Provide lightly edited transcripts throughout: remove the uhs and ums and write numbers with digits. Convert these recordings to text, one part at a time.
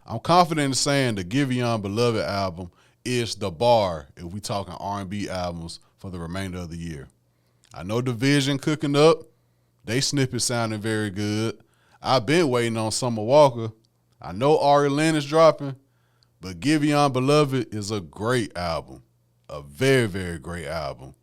I'm confident in saying the Giveon Beloved album is the bar if we talking R&B albums for the remainder of the year. I know Division cooking up. They snippets sounding very good. I've been waiting on Summer Walker. I know Ari Lynn is dropping, but Giveon Beloved is a great album. A very, very great album.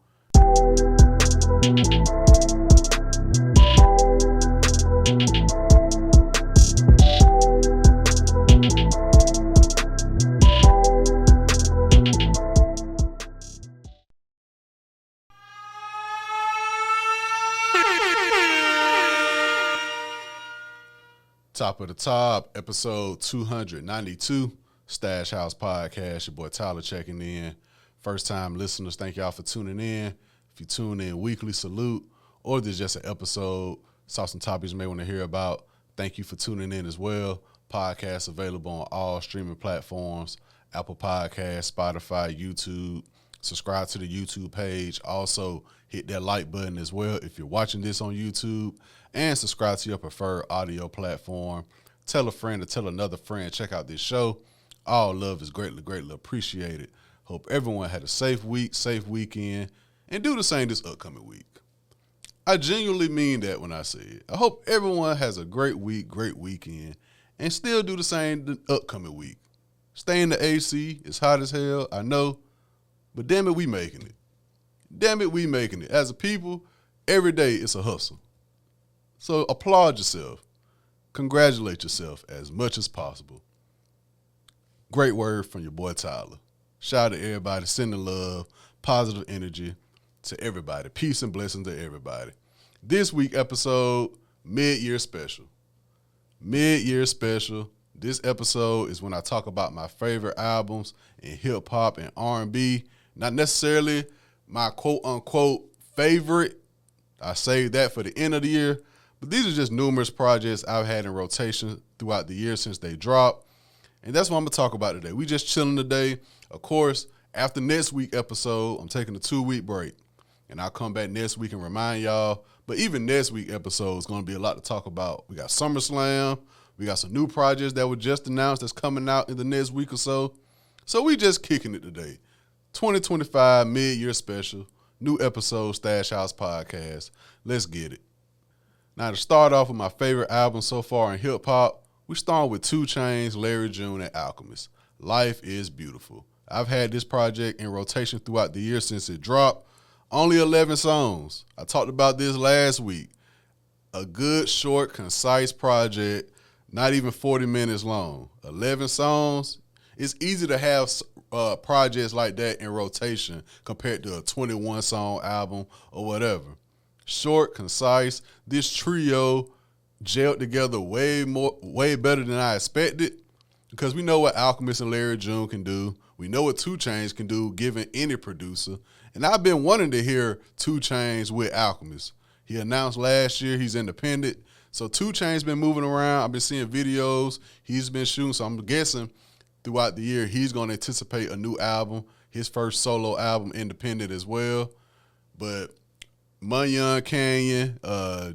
Top of the Top, episode 292, Stash House Podcast. Your boy Tyler checking in. First time listeners, thank y'all for tuning in. If you tune in weekly, salute. Or if there's just an episode, saw some topics you may want to hear about, thank you for tuning in as well. Podcast available on all streaming platforms, Apple Podcasts, Spotify, YouTube. Subscribe to the YouTube page. Also, hit that like button as well if you're watching this on YouTube. And subscribe to your preferred audio platform. Tell a friend or tell another friend, check out this show. All love is greatly, greatly appreciated. Hope everyone had a safe week, safe weekend, and do the same this upcoming week. I genuinely mean that when I say it. I hope everyone has a great week, great weekend, and still do the same the upcoming week. Stay in the AC. It's hot as hell, I know, but damn it, we making it. Damn it, we making it. As a people, every day it's a hustle. So applaud yourself. Congratulate yourself as much as possible. Great word from your boy Tyler. Shout out to everybody, sending love, positive energy to everybody. Peace and blessings to everybody. This week episode, mid-year special. Mid-year special. This episode is when I talk about my favorite albums in hip hop and R&B. Not necessarily my quote-unquote favorite. I saved that for the end of the year. But these are just numerous projects I've had in rotation throughout the year since they dropped. And that's what I'm going to talk about today. We just chilling today. Of course, after next week episode, I'm taking a 2-week break. And I'll come back next week and remind y'all. But even next week episode is going to be a lot to talk about. We got SummerSlam. We got some new projects that were just announced that's coming out in the next week or so. So we just kicking it today. 2025 mid-year special. New episode, Stash House Podcast. Let's get it. Now, to start off with my favorite album so far in hip-hop, we start with 2 Chainz, Larry June, and Alchemist. Life is Beautiful. I've had this project in rotation throughout the year since it dropped. Only 11 songs. I talked about this last week. A good, short, concise project, not even 40 minutes long. 11 songs. It's easy to have projects like that in rotation compared to a 21-song album or whatever. Short, concise. This trio gelled together way better than I expected because we know what Alchemist and Larry June can do. We know what 2 Chainz can do given any producer. And I've been wanting to hear 2 Chainz with Alchemist. He announced last year he's independent. So 2 Chainz been moving around. I've been seeing videos. He's been shooting. So I'm guessing throughout the year he's going to anticipate a new album, his first solo album, independent as well. But Munyon Canyon,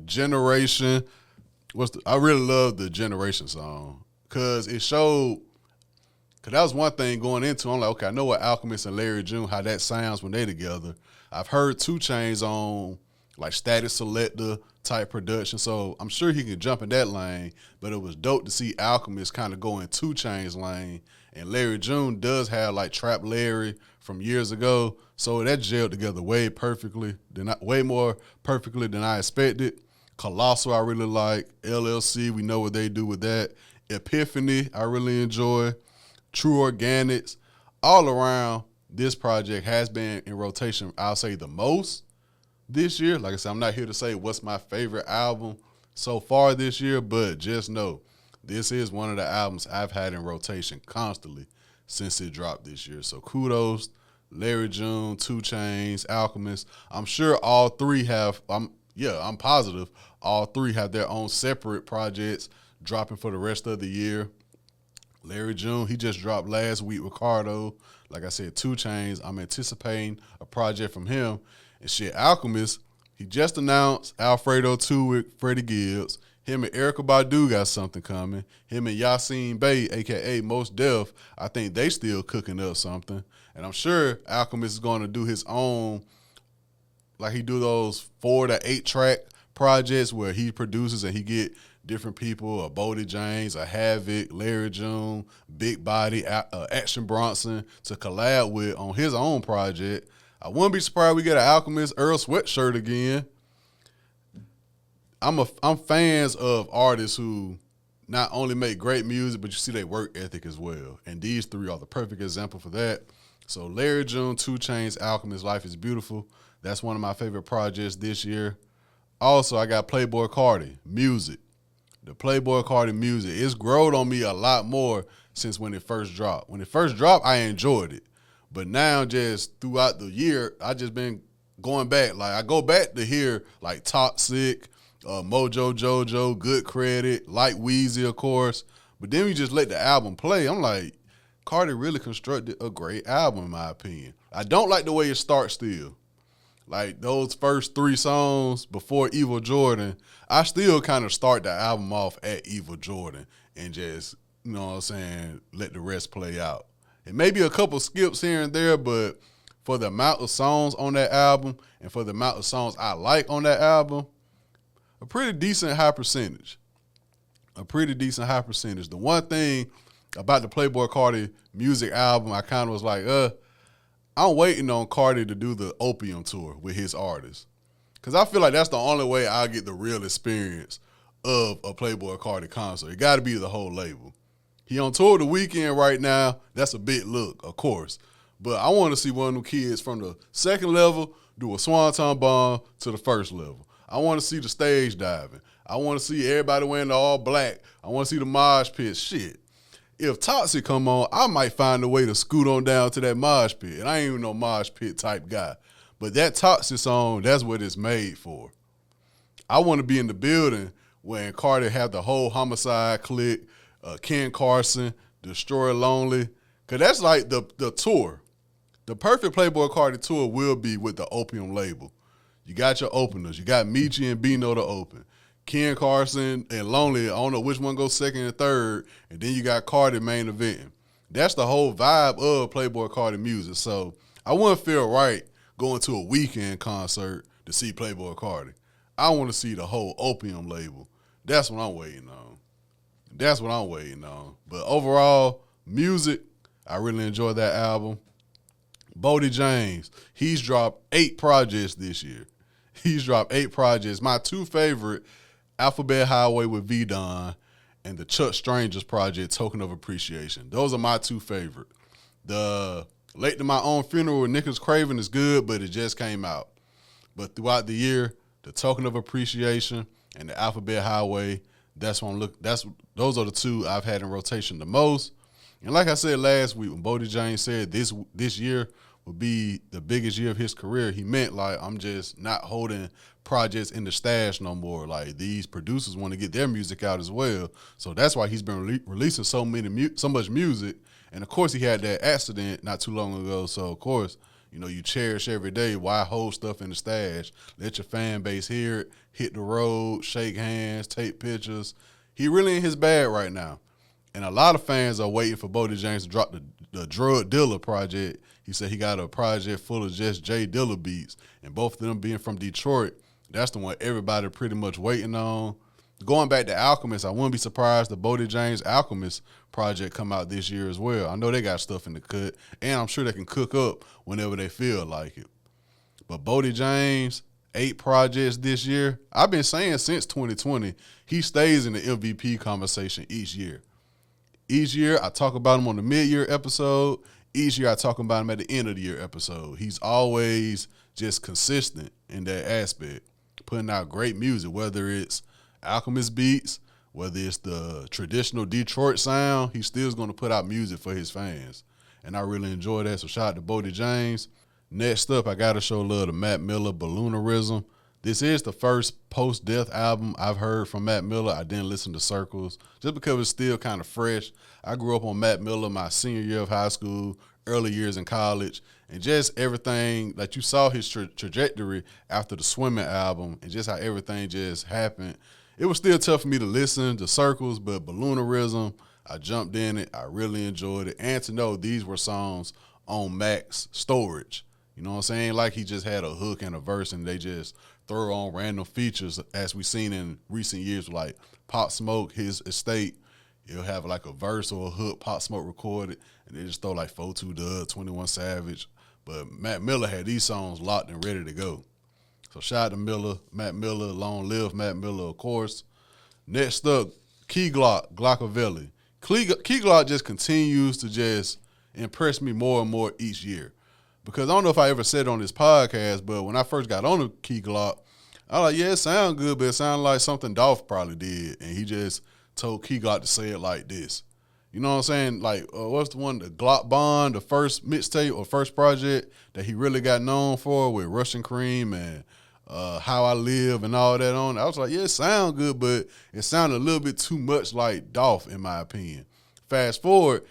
Generation. I really love the Generation song because it showed. Because that was one thing going into. I'm like, okay, I know what Alchemist and Larry June, how that sounds when they together. I've heard 2 Chainz on like Static Selector type production, so I'm sure he can jump in that lane. But it was dope to see Alchemist kind of go in 2 Chainz lane. And Larry June does have like Trap Larry from years ago. So that gelled together way more perfectly than I expected. Colossal, I really like. LLC, we know what they do with that. Epiphany, I really enjoy. True Organics. All around, this project has been in rotation, I'll say the most this year. Like I said, I'm not here to say what's my favorite album so far this year, but just know this is one of the albums I've had in rotation constantly since it dropped this year. So kudos, Larry June, 2 Chainz, Alchemist. I'm sure all 3 have, I'm positive all 3 have their own separate projects dropping for the rest of the year. Larry June, he just dropped last week, Ricardo. Like I said, 2 Chainz. I'm anticipating a project from him. And shit, Alchemist, he just announced Alfredo 2 with Freddie Gibbs. Him and Erykah Badu got something coming. Him and Yasin Bey, a.k.a. Mos Def, I think they still cooking up something. And I'm sure Alchemist is going to do his own, like he do those 4 to 8 track projects where he produces and he get different people, a Bodie James, a Havoc, Larry June, Big Body, Action Bronson to collab with on his own project. I wouldn't be surprised we get an Alchemist Earl Sweatshirt again. I'm fans of artists who not only make great music, but you see their work ethic as well. And these 3 are the perfect example for that. So Larry June, 2 Chainz, Alchemist, Life is Beautiful. That's one of my favorite projects this year. Also, I got Playboi Carti, Music. The Playboi Carti Music, it's grown on me a lot more since when it first dropped. When it first dropped, I enjoyed it. But now just throughout the year, I just been going back. Like I go back to hear like Toxic, Mojo Jojo, Good Credit, like Weezy, of course. But then we just let the album play. I'm like, Carti really constructed a great album, in my opinion. I don't like the way it starts still. Like those first 3 songs before Evil Jordan, I still kind of start the album off at Evil Jordan and just, you know what I'm saying, let the rest play out. And maybe a couple skips here and there, but for the amount of songs on that album and for the amount of songs I like on that album, a pretty decent high percentage. A pretty decent high percentage. The one thing about the Playboi Carti Music album, I kind of was like, I'm waiting on Carti to do the Opium tour with his artists. Because I feel like that's the only way I get the real experience of a Playboi Carti concert. It got to be the whole label. He on tour the weekend right now. That's a big look, of course. But I want to see one of them kids from the second level do a swanton bomb to the first level. I want to see the stage diving. I want to see everybody wearing the all black. I want to see the mosh pit. Shit. If Toxic come on, I might find a way to scoot on down to that mosh pit. And I ain't even no mosh pit type guy. But that Toxic song, that's what it's made for. I want to be in the building when Carti have the whole Homicide clique, Ken Carson, Destroy Lonely. Because that's like the tour. The perfect Playboi Carti tour will be with the Opium label. You got your openers. You got Michi and Bino to open. Ken Carson and Lonely, I don't know which one goes second and third, and then you got Carti main event. That's the whole vibe of Playboi Carti music. So I wouldn't feel right going to a weekend concert to see Playboi Carti. I want to see the whole Opium label. That's what I'm waiting on. That's what I'm waiting on. But overall, music, I really enjoyed that album. Bodie James, he's dropped 8 projects this year. He's dropped 8 projects. My 2 favorite, Alphabet Highway with V-Don and the Chuck Strangers project, Token of Appreciation. Those are my 2 favorite. The Late to My Own Funeral with Nicholas Craven is good, but it just came out. But throughout the year, the Token of Appreciation and the Alphabet Highway, those are the 2 I've had in rotation the most. And like I said last week, when Bodie James said this year would be the biggest year of his career, he meant like I'm just not holding projects in the stash no more. Like these producers want to get their music out as well, so that's why he's been releasing so much music. And of course, he had that accident not too long ago. So of course, you know, you cherish every day. Why hold stuff in the stash? Let your fan base hear it. Hit the road, shake hands, take pictures. He really in his bag right now. And a lot of fans are waiting for Bodie James to drop the Drug Dealer project. He said he got a project full of just Jay Dilla beats. And both of them being from Detroit, that's the one everybody pretty much waiting on. Going back to Alchemist, I wouldn't be surprised the Bodie James Alchemist project come out this year as well. I know they got stuff in the cut, and I'm sure they can cook up whenever they feel like it. But Bodie James, 8 projects this year. I've been saying since 2020, he stays in the MVP conversation each year. Each year, I talk about him on the mid-year episode. Each year, I talk about him at the end of the year episode. He's always just consistent in that aspect, putting out great music, whether it's Alchemist beats, whether it's the traditional Detroit sound, he still is going to put out music for his fans. And I really enjoy that, so shout out to Bodie James. Next up, I got to show love to Matt Miller, Balloonerism. This is the first post-death album I've heard from Matt Miller. I didn't listen to Circles just because it's still kind of fresh. I grew up on Matt Miller my senior year of high school, early years in college, and just everything that you saw his trajectory after the Swimming album and just how everything just happened. it was still tough for me to listen to Circles, but Balloonerism, I jumped in it. I really enjoyed it. And to know these were songs on max storage. You know what I'm saying? Like he just had a hook and a verse and they just throw on random features as we've seen in recent years, like Pop Smoke, his estate. He'll have like a verse or a hook, Pop Smoke recorded, and they just throw like 4-2 Dub, 21 Savage. But Mac Miller had these songs locked and ready to go. So shout out to Miller, Mac Miller, long live Mac Miller, of course. Next up, Key Glock, Glockavelli. Key Glock just continues to just impress me more and more each year. Because I don't know if I ever said it on this podcast, but when I first got on the Key Glock, I was like, yeah, it sounds good, but it sounded like something Dolph probably did. And he just told Key Glock to say it like this. You know what I'm saying? Like, what's the one, the Glock Bond, the first mixtape or first project that he really got known for with Russian Cream and How I Live and all that on. I was like, yeah, it sounds good, but it sounded a little bit too much like Dolph, in my opinion. Fast forward,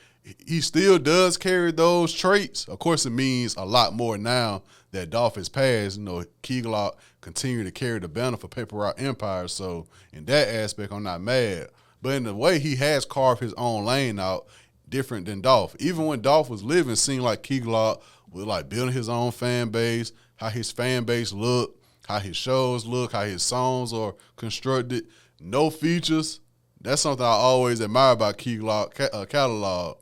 he still does carry those traits. Of course, it means a lot more now that Dolph has passed. You know, Key Glock continue to carry the banner for Paper Route Empire. So in that aspect, I'm not mad. But in the way he has carved his own lane out, different than Dolph. Even when Dolph was living, it seemed like Key Glock was like building his own fan base, how his fan base look, how his shows look, how his songs are constructed. No features. That's something I always admire about Key Glock catalog.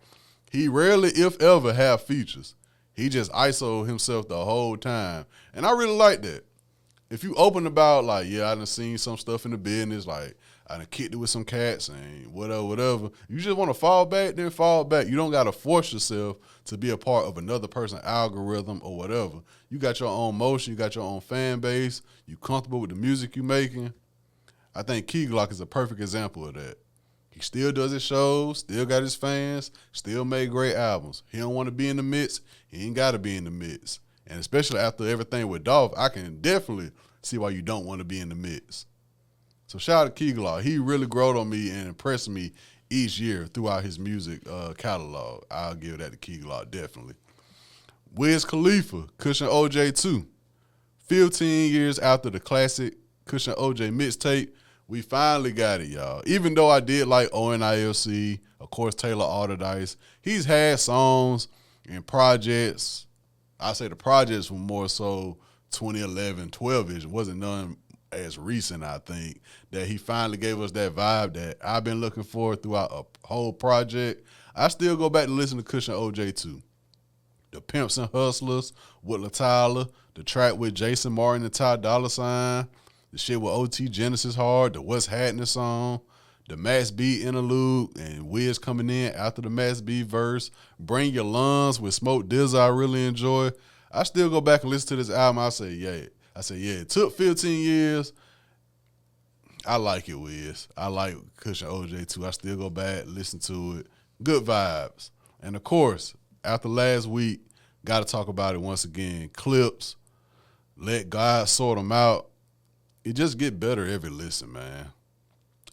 He rarely, if ever, have features. He just ISO himself the whole time. And I really like that. If you open about, like, yeah, I done seen some stuff in the business, like, I done kicked it with some cats and whatever. You just want to fall back, then fall back. You don't got to force yourself to be a part of another person's algorithm or whatever. You got your own motion. You got your own fan base. You comfortable with the music you making. I think Key Glock is a perfect example of that. He still does his shows, still got his fans, still made great albums. He don't want to be in the midst. He ain't got to be in the midst. And especially after everything with Dolph, I can definitely see why you don't want to be in the midst. So shout out to Key Glock. He really growed on me and impressed me each year throughout his music catalog. I'll give that to Key Glock, definitely. Wiz Khalifa, Cushion OJ 2. 15 years after the classic Cushion OJ mixtape, we finally got it, y'all. Even though I did like ONILC, of course, Taylor Alderdice, he's had songs and projects. I say the projects were more so 2011, 12-ish. It wasn't none as recent, I think, that he finally gave us that vibe that I've been looking for throughout a whole project. I still go back to listen to Cushion OJ 2. The Pimps and Hustlers with LaTyler, the track with Jason Martin and Ty Dolla $ign, the shit with OT Genesis Hard, the What's Happening song, the Max B interlude, and Wiz coming in after the Max B verse, Bring Your Lungs with Smoke DZA I really enjoy. I still go back and listen to this album. I say, yeah, it took 15 years. I like it, Wiz. I like Cushion OJ too. I still go back, listen to it. Good vibes. And of course, after last week, got to talk about it once again. Clips, Let God Sort Them Out. It just get better every listen, man.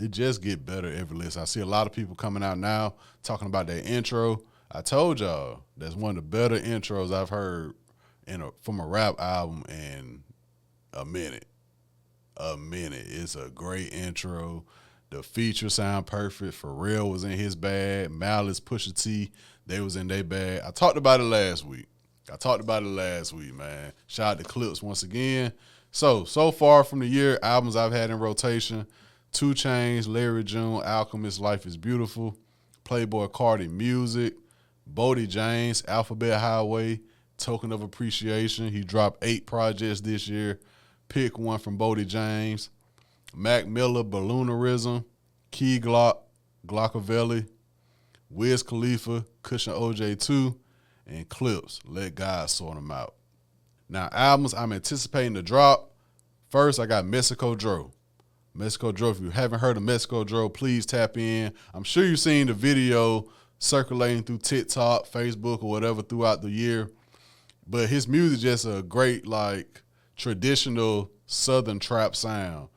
It just get better every listen. I see a lot of people coming out now talking about that intro. I told y'all that's one of the better intros I've heard from a rap album in a minute. It's a great intro. The features sound perfect. Pharrell was in his bag. Malice, Pusha T, they was in their bag. I talked about it last week, man. Shout out to Clips once again. So far from the year, albums I've had in rotation: 2 Chainz, Larry June, Alchemist, Life is Beautiful, Playboy Cardi, Music, Bodie James, Alphabet Highway, Token of Appreciation. He dropped 8 projects this year. Pick one from Bodie James. Mac Miller, Balloonerism, Key Glock, Glockavelli, Wiz Khalifa, Cushion OJ 2, and Clips, Let God Sort Them Out. Now, albums I'm anticipating to drop. First, I got Mexico Dro. Mexico Dro, if you haven't heard of Mexico Dro, please tap in. I'm sure you've seen the video circulating through TikTok, Facebook, or whatever throughout the year. But his music just a great, like, traditional Southern trap sound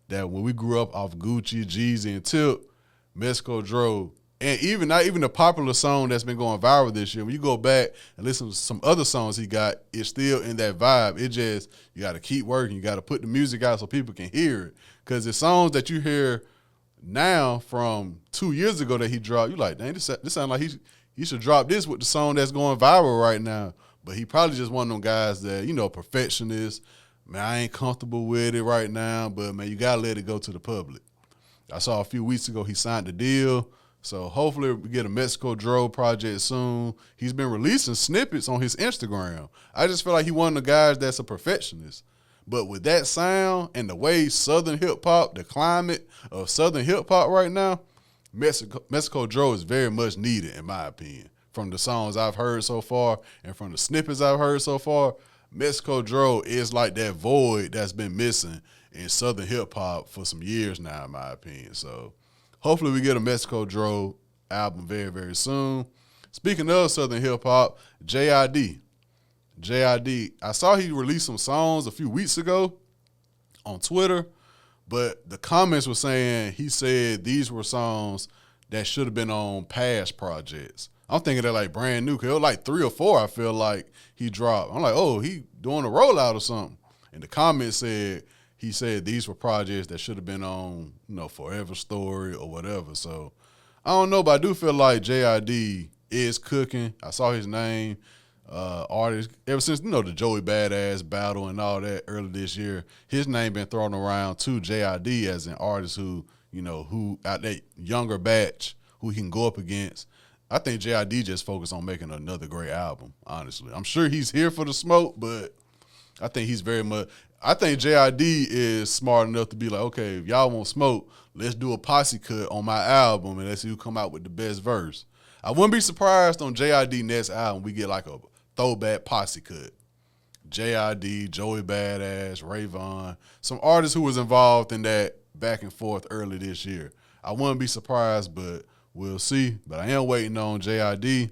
that when we grew up off Gucci, Jeezy, and Tip, Mexico Dro And even not even the popular song that's been going viral this year, when you go back and listen to some other songs he got, it's still in that vibe. It just, you got to keep working. You got to put the music out so people can hear it. Because the songs that you hear now from 2 years ago that he dropped, you like, dang, this sounds like he should drop this with the song that's going viral right now. But he probably just one of them guys that, you know, perfectionist. Man, I ain't comfortable with it right now, but, man, you got to let it go to the public. I saw a few weeks ago he signed the deal. So hopefully we get a Mexico Dro project soon. He's been releasing snippets on his Instagram. I just feel like he one of the guys that's a perfectionist. But with that sound and the way Southern hip-hop, the climate of Southern hip-hop right now, Mexico Dro is very much needed, in my opinion. From the songs I've heard so far and from the snippets I've heard so far, Mexico Dro is like that void that's been missing in Southern hip-hop for some years now, in my opinion. So hopefully we get a Mexico Dro album very, very soon. Speaking of Southern hip-hop, JID. I saw he released some songs a few weeks ago on Twitter, but the comments were saying he said these were songs that should have been on past projects. I'm thinking they're like brand new, because it was like 3 or 4 I feel like he dropped. I'm like, oh, he doing a rollout or something. And the comments said, he said these were projects that should have been on, you know, Forever Story or whatever. So I don't know, but I do feel like JID is cooking. I saw his name, artist, ever since, you know, the Joey Badass battle and all that early this year. His name been thrown around too, JID, as an artist who, you know, who out that younger batch who he can go up against. I think JID just focused on making another great album, honestly. I'm sure he's here for the smoke, but I think he's very much – I think JID is smart enough to be like, okay, if y'all want smoke, let's do a posse cut on my album and let's see who come out with the best verse. I wouldn't be surprised on JID next album we get like a throwback posse cut. JID, Joey Badass, Rayvon, some artists who was involved in that back and forth early this year. I wouldn't be surprised, but we'll see. But I am waiting on JID.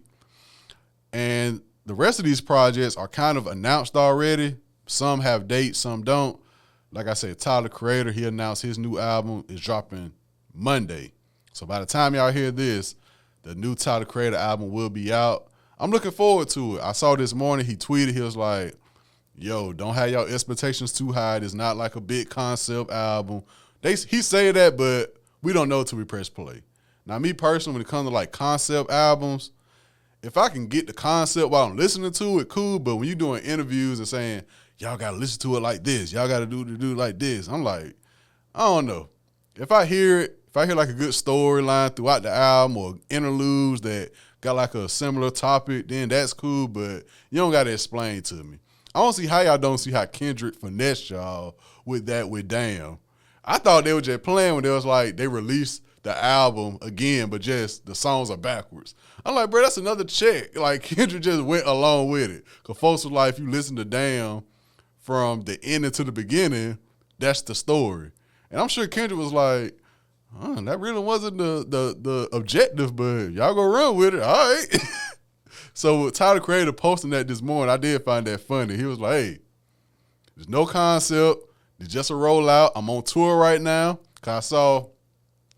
And the rest of these projects are kind of announced already. Some have dates, some don't. Like I said, Tyler, Creator, he announced his new album is dropping Monday. So by the time y'all hear this, the new Tyler, Creator album will be out. I'm looking forward to it. I saw this morning, he tweeted, he was like, yo, don't have y'all expectations too high. It's not like a big concept album. He say that, but we don't know till we press play. Now, me personally, when it comes to like concept albums, if I can get the concept while I'm listening to it, cool. But when you're doing interviews and saying, y'all got to listen to it like this, y'all got to do it like this, I'm like, I don't know. If I hear it, if I hear like a good storyline throughout the album or interludes that got like a similar topic, then that's cool. But you don't got to explain to me. I don't see how y'all don't see how Kendrick finessed y'all with that with Damn. I thought they were just playing when they was like, they released the album again, but just the songs are backwards. I'm like, bro, that's another check. Like, Kendrick just went along with it. Because folks were like, if you listen to Damn from the ending to the beginning, that's the story. And I'm sure Kendrick was like, that really wasn't the objective, but y'all go run with it. All right. So with Tyler, Creator, posting that this morning, I did find that funny. He was like, hey, there's no concept. It's just a rollout. I'm on tour right now. Because I saw,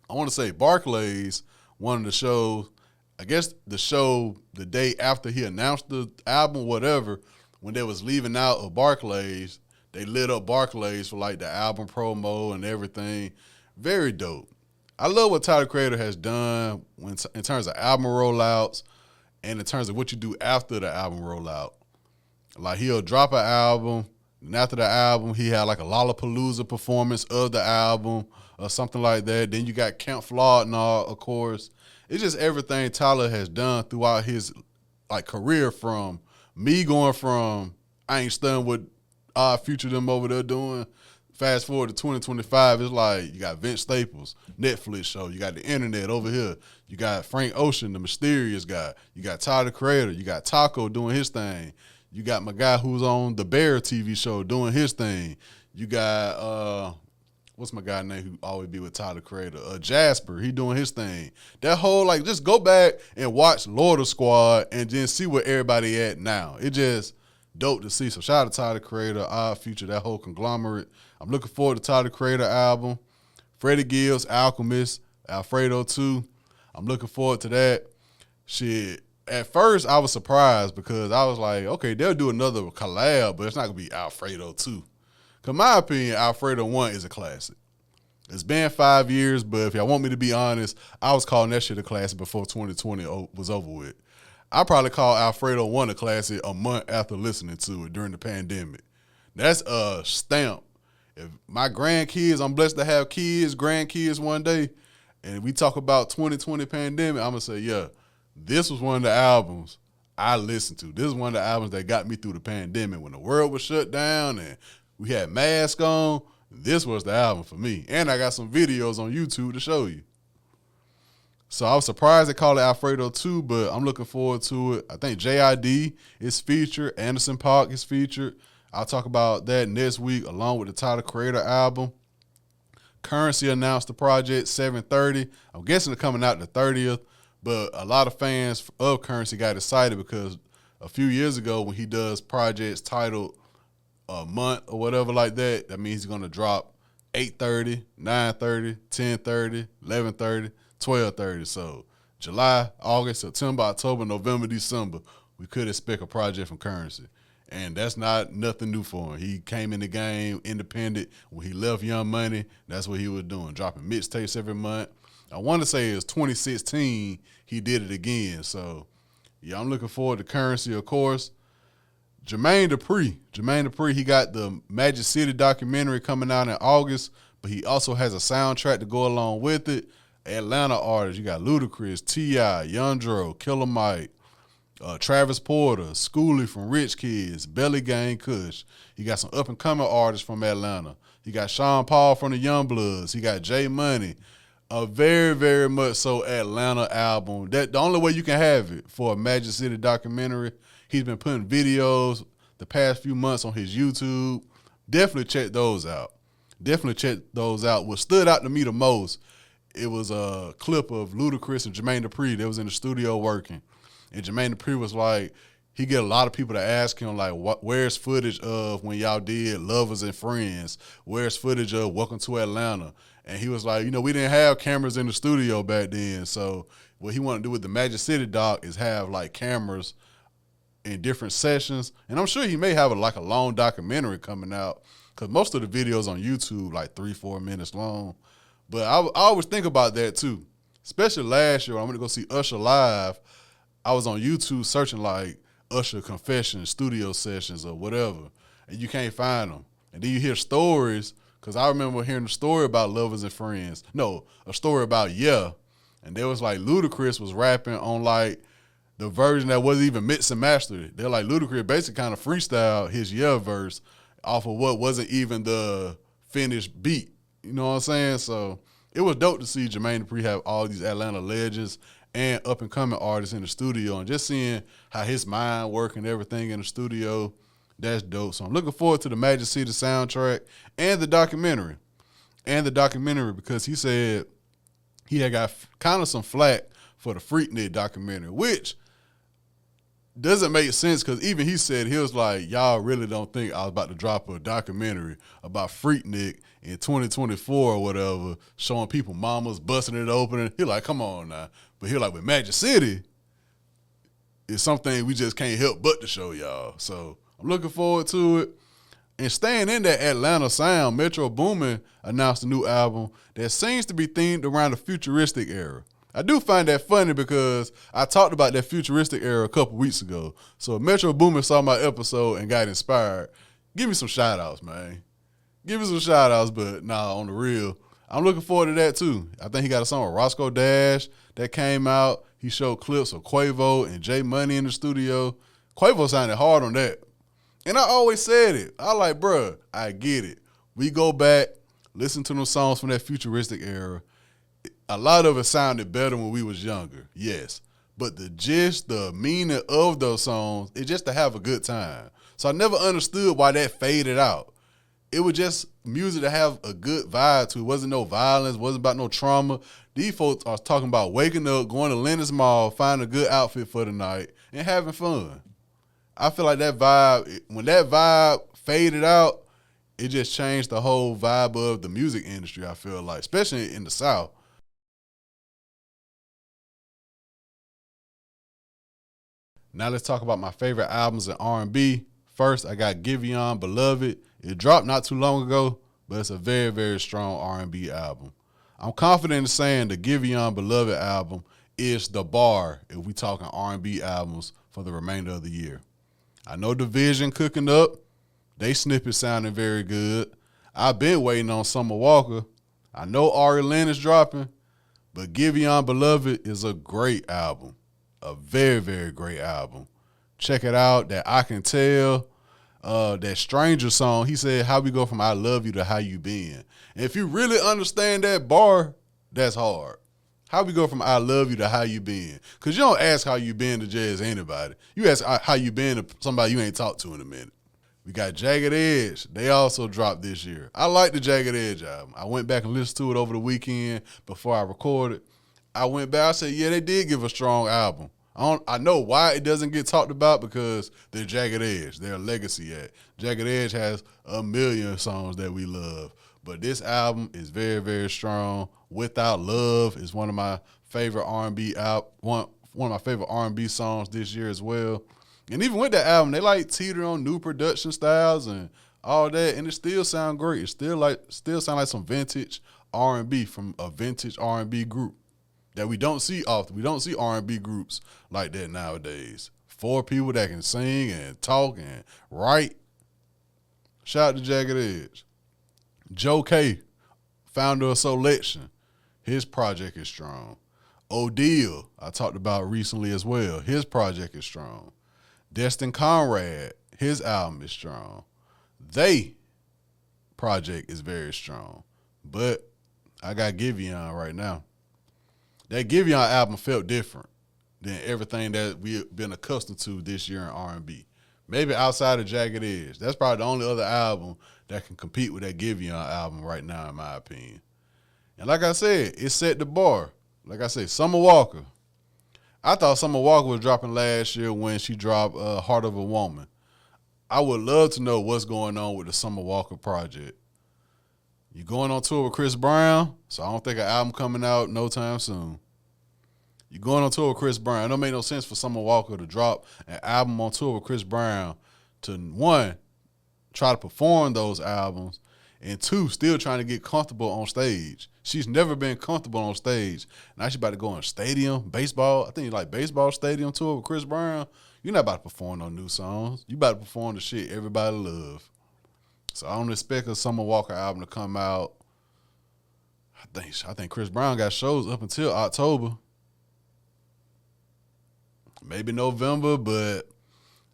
I want to say Barclays, one of the shows, I guess the show the day after he announced the album, whatever, when they was leaving out of Barclays, they lit up Barclays for like the album promo and everything. Very dope. I love what Tyler, Creator has done in terms of album rollouts and in terms of what you do after the album rollout. Like, he'll drop an album, and after the album, he had like a Lollapalooza performance of the album or something like that. Then you got Camp Flawed and all, of course. It's just everything Tyler has done throughout his like career, from me going from I ain't stunned with Odd Future them over there doing. Fast forward to 2025, it's like you got Vince Staples, Netflix show. You got the internet over here. You got Frank Ocean, the mysterious guy. You got Tyler, Creator. You got Taco doing his thing. You got my guy who's on the Bear TV show doing his thing. You got, what's my guy name who always be with Tyler, Creator? Jasper, he doing his thing. That whole, like, just go back and watch Lord of Squad and then see where everybody at now. It just dope to see. So shout out to Tyler, Creator, Odd Future, that whole conglomerate. I'm looking forward to Tyler, Creator album. Freddie Gibbs, Alchemist, Alfredo 2. I'm looking forward to that. Shit. At first, I was surprised because I was like, okay, they'll do another collab, but it's not going to be Alfredo 2. Because my opinion, Alfredo 1 is a classic. It's been 5 years, but if y'all want me to be honest, I was calling that shit a classic before 2020 was over with. I probably called Alfredo 1 a classic a month after listening to it during the pandemic. That's a stamp. If my grandkids, I'm blessed to have kids, grandkids one day, and we talk about 2020 pandemic, I'm going to say, yeah, this was one of the albums I listened to. This is one of the albums that got me through the pandemic when the world was shut down and we had masks on. This was the album for me. And I got some videos on YouTube to show you. So I was surprised they called it Alfredo 2, but I'm looking forward to it. I think JID is featured. Anderson .Paak is featured. I'll talk about that next week along with the Tyler Creator album. Currency announced the project 7/30. I'm guessing it's coming out the 30th, but a lot of fans of Currency got excited because a few years ago when he does projects titled a month or whatever like that, that means he's going to drop 8:30, 9:30, 10:30, 11:30, 12:30. So July, August, September, October, November, December, we could expect a project from Currency. And that's not nothing new for him. He came in the game independent. When he left Young Money, that's what he was doing, dropping mixtapes every month. I want to say it's 2016 he did it again. So, yeah, I'm looking forward to Currency, of course. Jermaine Dupri, he got the Magic City documentary coming out in August, but he also has a soundtrack to go along with it. Atlanta artists, you got Ludacris, T.I., Young Dro, Killer Mike, Travis Porter, Schoolie from Rich Kids, Belly Gang Kush. He got some up-and-coming artists from Atlanta. He got Sean Paul from the Youngbloods. He got J Money. A very, very much so Atlanta album. That the only way you can have it for a Magic City documentary. He's been putting videos the past few months on his YouTube. Definitely check those out. What stood out to me the most, it was a clip of Ludacris and Jermaine Dupri. They was in the studio working. And Jermaine Dupri was like, he get a lot of people to ask him, like, where's footage of when y'all did Lovers and Friends? Where's footage of Welcome to Atlanta? And he was like, we didn't have cameras in the studio back then. So what he wanted to do with the Magic City doc is have, like, cameras in different sessions. And I'm sure he may have, a long documentary coming out because most of the videos on YouTube, like 3-4 minutes long. But I always think about that, too. Especially last year, I'm going to go see Usher live. I was on YouTube searching, like, Usher confession studio sessions or whatever, and you can't find them. And then you hear stories, because I remember hearing a story about Lovers and Friends. No, a story about Yeah. And there was, like, Ludacris was rapping on, like, the version that wasn't even mixed and mastered. They're like, Ludacris basically kind of freestyled his Yeah verse off of what wasn't even the finished beat. You know what I'm saying? So it was dope to see Jermaine Dupri have all these Atlanta legends and up-and-coming artists in the studio, and just seeing how his mind work and everything in the studio, that's dope. So I'm looking forward to the Magic City soundtrack and the documentary. Because he said he had got kind of some flack for the Freaknik documentary, which doesn't make sense because even he said, he was like, y'all really don't think I was about to drop a documentary about Freaknik in 2024 or whatever, showing people mamas busting it open. And he like, come on now. But he like, with Magic City, it's something we just can't help but to show y'all. So I'm looking forward to it. And staying in that Atlanta sound, Metro Boomin announced a new album that seems to be themed around the futuristic era. I do find that funny because I talked about that futuristic era a couple weeks ago. So if Metro Boomin saw my episode and got inspired, give me some shout-outs, man. Give me some shout-outs, but nah, on the real, I'm looking forward to that too. I think he got a song with Roscoe Dash that came out. He showed clips of Quavo and J Money in the studio. Quavo sounded hard on that. And I always said it. I like, bruh, I get it. We go back, listen to them songs from that futuristic era. A lot of it sounded better when we was younger, yes. But the gist, the meaning of those songs, it's just to have a good time. So I never understood why that faded out. It was just music to have a good vibe to. It wasn't no violence, wasn't about no trauma. These folks are talking about waking up, going to Lennox Mall, finding a good outfit for the night, and having fun. I feel like that vibe, when that vibe faded out, it just changed the whole vibe of the music industry, I feel like, especially in the South. Now let's talk about my favorite albums in R&B. First, I got Giveon Beloved. It dropped not too long ago, but it's a very, very strong R&B album. I'm confident in saying the Giveon Beloved album is the bar if we talking R&B albums for the remainder of the year. I know Division cooking up. They snippets sounding very good. I've been waiting on Summer Walker. I know Ari Lennox dropping, but Giveon Beloved is a great album. A very, very great album. Check it out. That I Can Tell. That Stranger song, he said, how we go from I love you to how you been. And if you really understand that bar, that's hard. How we go from I love you to how you been. Because you don't ask how you been to just anybody. You ask how you been to somebody you ain't talked to in a minute. We got Jagged Edge. They also dropped this year. I like the Jagged Edge album. I went back and listened to it over the weekend before I recorded. I went back, I said, yeah, they did give a strong album. I know why it doesn't get talked about because they're Jagged Edge. They're a legacy act. Jagged Edge has a million songs that we love. But this album is very, very strong. Without Love is one of my favorite R&B one of my favorite R&B songs this year as well. And even with that album, they like teeter on new production styles and all that, and it still sound great. It still sound like some vintage R&B from a vintage R&B group that we don't see often. We don't see R&B groups like that nowadays. 4 people that can sing and talk and write. Shout out to Jagged Edge. Joe K, founder of Selection, his project is strong. O'Deal, I talked about recently as well. His project is strong. Destin Conrad, his album is strong. They project is very strong. But I got Giveon right now. That Giveon album felt different than everything that we've been accustomed to this year in R&B. Maybe outside of Jagged Edge. That's probably the only other album that can compete with that Giveon album right now, in my opinion. And like I said, it set the bar. Like I said, Summer Walker. I thought Summer Walker was dropping last year when she dropped Heart of a Woman. I would love to know what's going on with the Summer Walker project. You going on tour with Chris Brown, so I don't think an album coming out no time soon. You going on tour with Chris Brown. It don't make no sense for Summer Walker to drop an album on tour with Chris Brown to, 1, try to perform those albums, and 2, still trying to get comfortable on stage. She's never been comfortable on stage. Now she's about to go on stadium, baseball. I think like baseball stadium tour with Chris Brown. You're not about to perform no new songs. You about to perform the shit everybody love. So I don't expect a Summer Walker album to come out. I think Chris Brown got shows up until October. Maybe November, but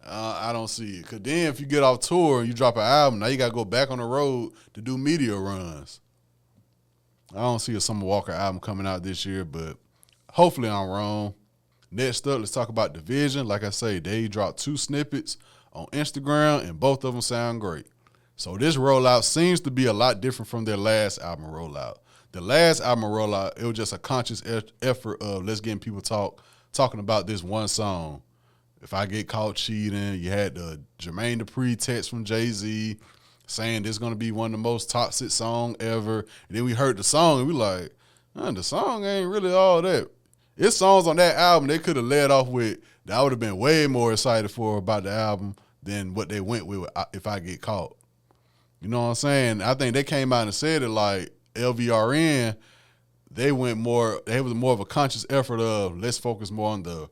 I don't see it. Because then if you get off tour and you drop an album, now you got to go back on the road to do media runs. I don't see a Summer Walker album coming out this year, but hopefully I'm wrong. Next up, let's talk about Division. Like I say, they dropped 2 snippets on Instagram, and both of them sound great. So this rollout seems to be a lot different from their last album rollout. The last album rollout, it was just a conscious effort of let's get people talking about this one song. If I Get Caught Cheating, you had the Jermaine Dupri text from Jay-Z saying this is going to be one of the most toxic songs ever. And then we heard the song and we like, the song ain't really all that. It's songs on that album they could have led off with that I would have been way more excited for about the album than what they went with If I Get Caught. You know what I'm saying? I think they came out and said it like LVRN, it was more of a conscious effort of let's focus more on the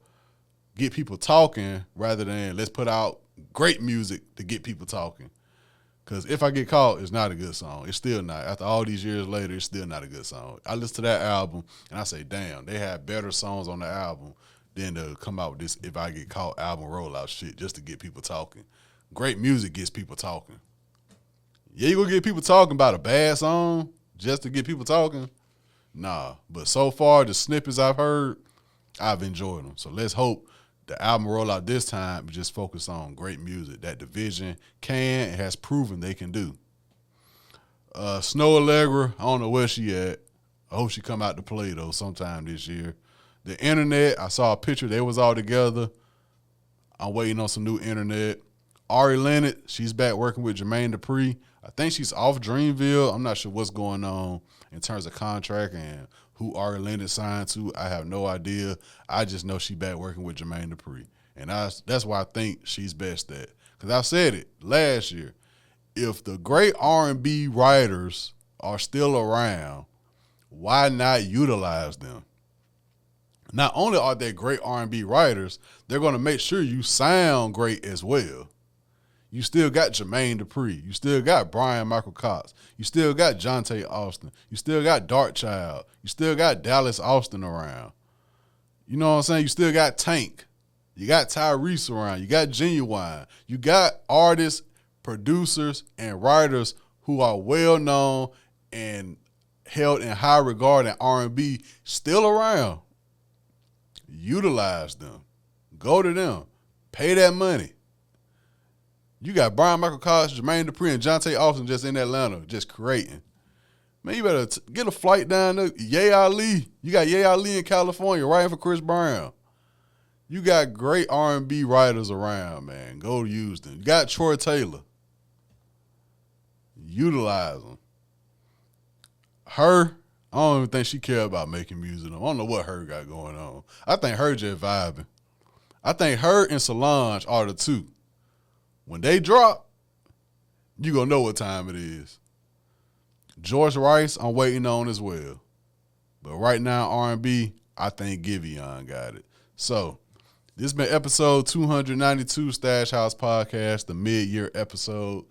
get people talking rather than let's put out great music to get people talking. Because If I Get Caught is not a good song. It's still not. After all these years later, it's still not a good song. I listen to that album and I say, damn, they had better songs on the album than to come out with this If I Get Caught album rollout shit just to get people talking. Great music gets people talking. Yeah, you gonna get people talking about a bad song just to get people talking? Nah. But so far, the snippets I've heard, I've enjoyed them. So let's hope the album rollout this time just focus on great music that Division can and has proven they can do. Snow Allegra, I don't know where she at. I hope she come out to play, though, sometime this year. The Internet, I saw a picture. They was all together. I'm waiting on some new Internet. Ari Lennox, she's back working with Jermaine Dupri. I think she's off Dreamville. I'm not sure what's going on in terms of contract and who Ari Lennox signed to. I have no idea. I just know she back working with Jermaine Dupri. And that's why I think she's best at. Because I said it last year. If the great R&B writers are still around, why not utilize them? Not only are they great R&B writers, they're going to make sure you sound great as well. You still got Jermaine Dupri. You still got Brian Michael Cox. You still got Jonte Austin. You still got Darkchild. You still got Dallas Austin around. You know what I'm saying? You still got Tank. You got Tyrese around. You got Genuine. You got artists, producers, and writers who are well-known and held in high regard in R&B still around. Utilize them. Go to them. Pay that money. You got Brian Michael Cox, Jermaine Dupri, and Jonte Austin just in Atlanta, just creating. Man, you better get a flight down there. Ye Ali. You got Ye Ali in California writing for Chris Brown. You got great R&B writers around, man. Go use them. You got Troy Taylor. Utilize them. Her, I don't even think she care about making music. I don't know what her got going on. I think her just vibing. I think her and Solange are the two. When they drop, you going to know what time it is. George Rice, I'm waiting on as well. But right now, R&B, I think Giveon got it. So, this has been episode 292 Stash House Podcast, the mid-year episode.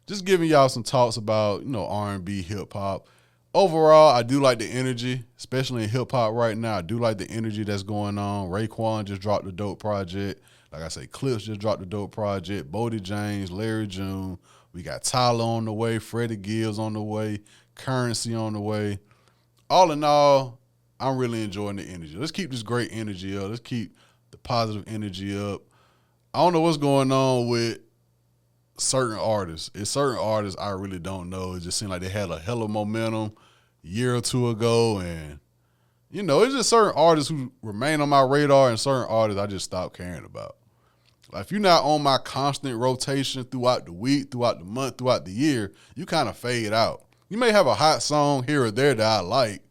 Just giving y'all some talks about, R&B, hip-hop. Overall, I do like the energy, especially in hip-hop right now. I do like the energy that's going on. Raekwon just dropped a dope project. Like I say, Clips just dropped a dope project. Bodie James, Larry June. We got Tyler on the way. Freddie Gibbs on the way. Currency on the way. All in all, I'm really enjoying the energy. Let's keep this great energy up. Let's keep the positive energy up. I don't know what's going on with certain artists. It's certain artists I really don't know. It just seemed like they had a hell of momentum a year or two ago. And, it's just certain artists who remain on my radar and certain artists I just stopped caring about. Like, if you're not on my constant rotation throughout the week, throughout the month, throughout the year, you kind of fade out. You may have a hot song here or there that I like,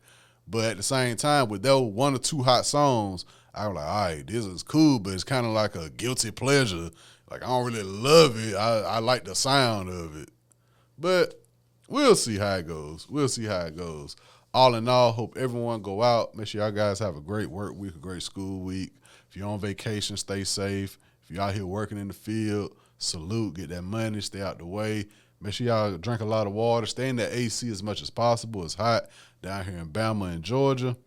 but at the same time, with those one or two hot songs, I'm like, all right, this is cool, but it's kind of like a guilty pleasure. Like, I don't really love it. I like the sound of it. But we'll see how it goes. All in all, hope everyone go out. Make sure y'all guys have a great work week, a great school week. If you're on vacation, stay safe. If you're out here working in the field, salute, get that money, stay out the way. Make sure y'all drink a lot of water. Stay in that AC as much as possible. It's hot down here in Bama and Georgia.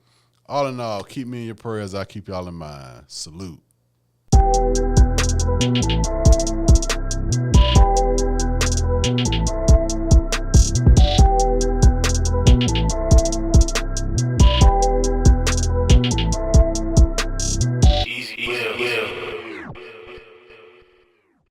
All in all, keep me in your prayers. I keep y'all in mind. Salute.